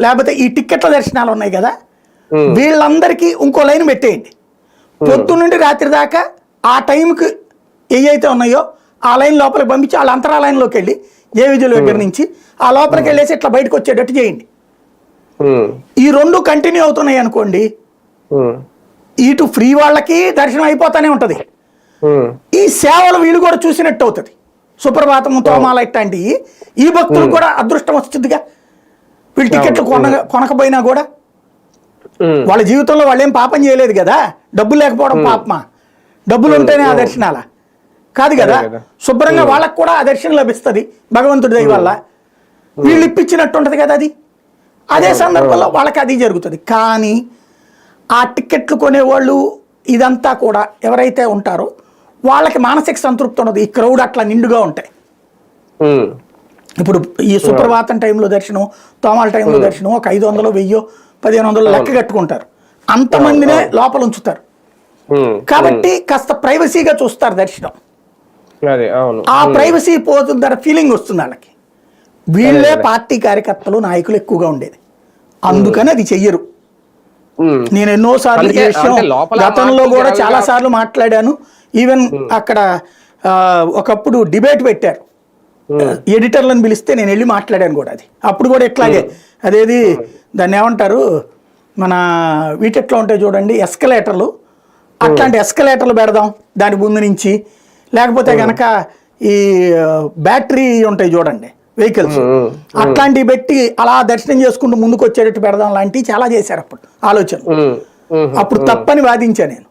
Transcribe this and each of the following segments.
లేకపోతే ఈ టిక్కెట్ల దర్శనాలు ఉన్నాయి కదా, వీళ్ళందరికీ ఇంకో లైన్ పెట్టేయండి. పొద్దున్న నుండి రాత్రి దాకా ఆ టైంకి ఏవైతే ఉన్నాయో ఆ లైన్ లోపలికి పంపించి వాళ్ళ అంతరాలయంలోకి వెళ్ళి జేవిజుల దగ్గర నుంచి ఆ లోపలికి వెళ్ళేసి ఇట్లా బయటకు వచ్చేటట్టు చేయండి. ఈ రెండు కంటిన్యూ అవుతున్నాయి అనుకోండి, ఇటు ఫ్రీ వాళ్ళకి దర్శనం అయిపోతానే ఉంటది, ఈ సేవలు వీళ్ళు కూడా చూసినట్టు అవుతుంది. సుప్రభాతము, తోమాల ఇట్లాంటివి ఈ భక్తులు కూడా అదృష్టం వస్తుందిగా. వీళ్ళు టికెట్లు కొనకపోయినా కూడా వాళ్ళ జీవితంలో వాళ్ళు ఏం పాపం చేయలేదు కదా. డబ్బులు లేకపోవడం పాపమా? డబ్బులు ఉంటేనే ఆ దర్శనాల కాదు కదా. శుభ్రంగా వాళ్ళకు కూడా ఆ దర్శనం లభిస్తుంది భగవంతుడి దయ వల్ల. వీళ్ళు ఇప్పించినట్టు ఉంటుంది కదా అది. అదే సందర్భంలో వాళ్ళకి అది జరుగుతుంది. కానీ ఆ టికెట్లు కొనేవాళ్ళు ఇదంతా కూడా ఎవరైతే ఉంటారో వాళ్ళకి మానసిక సంతృప్తి ఉండదు. ఈ క్రౌడ్ అట్లా నిండుగా ఉంటాయి. ఇప్పుడు ఈ సుప్రభాతం టైంలో దర్శనం, తోమాల టైంలో దర్శనం ఒక 500, 1000, 1500 లెక్క కట్టుకుంటారు. అంతమందినే లోపల ఉంచుతారు కాబట్టి కాస్త ప్రైవసీగా చూస్తారు దర్శనం. ఆ ప్రైవసీ పోతుందన్న ఫీలింగ్ వస్తుంది వాళ్ళకి. వీళ్ళే పార్టీ కార్యకర్తలు, నాయకులు ఎక్కువగా ఉండేది, అందుకని అది చెయ్యరు. నేను ఎన్నోసార్లు ఈ విషయం గతంలో కూడా చాలా సార్లు మాట్లాడాను. ఈవెన్ అక్కడ ఒకప్పుడు డిబేట్ పెట్టారు, ఎడిటర్లను పిలిస్తే నేను వెళ్ళి మాట్లాడాను కూడా. అది అప్పుడు కూడా ఎట్లాగే అదేది దాన్ని ఏమంటారు, మన వీటిట్లో ఉంటాయి చూడండి ఎస్కలేటర్లు, అట్లాంటి ఎస్కలేటర్లు పెడదాం దాని ముందు నుంచి. లేకపోతే కనుక ఈ బ్యాటరీ ఉంటాయి చూడండి వెహికల్స్, అట్లాంటివి పెట్టి అలా దర్శనం చేసుకుంటూ ముందుకు వచ్చేటట్టు పెడదాం లాంటివి చాలా చేశారు అప్పుడు ఆలోచన. అప్పుడు తప్పని వాదించా నేను.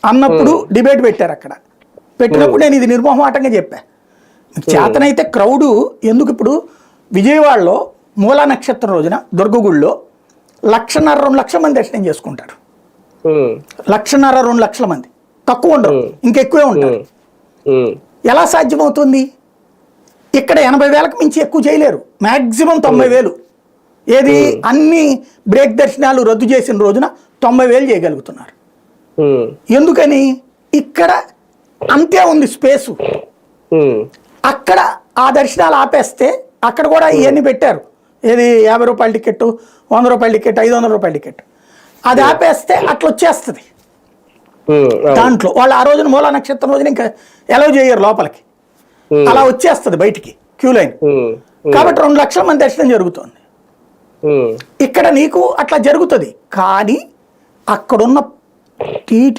అన్నప్పుడు డిబేట్ పెట్టారు. అక్కడ పెట్టినప్పుడు నేను ఇది నిర్మోహమాటంగా చెప్పా, చేతనైతే క్రౌడు ఎందుకు. ఇప్పుడు విజయవాడలో మూలా నక్షత్రం రోజున దుర్గగుడిలో 1.5 2 లక్షల మంది దర్శనం చేసుకుంటారు. 1.5 2 లక్షల మంది, తక్కువ ఉండరు, ఇంకెక్కువే ఉంటారు. ఎలా సాధ్యమవుతుంది? ఇక్కడ 80,000కు మించి ఎక్కువ చేయలేరు, మ్యాక్సిమం 90,000. ఏది అన్ని బ్రేక్ దర్శనాలు రద్దు చేసిన రోజున 90,000 చేయగలుగుతున్నారు. ఎందుకని? ఇక్కడ అంతే ఉంది స్పేసు. అక్కడ ఆ దర్శనాలు ఆపేస్తే అక్కడ కూడా ఇవన్నీ పెట్టారు. ఏది 50 రూపాయల టికెట్, 100 రూపాయల టికెట్, 500 రూపాయల టికెట్, అది ఆపేస్తే అట్లా వచ్చేస్తుంది. దాంట్లో వాళ్ళు ఆ రోజున మూలా నక్షత్రం రోజున ఇంకా ఎలవ్ చేయరు లోపలికి, అలా వచ్చేస్తుంది బయటికి క్యూ లైన్. కాబట్టి 2 లక్షల మంది దర్శనం జరుగుతుంది. ఇక్కడ నీకు అట్లా జరుగుతుంది. కానీ అక్కడున్న టీటీ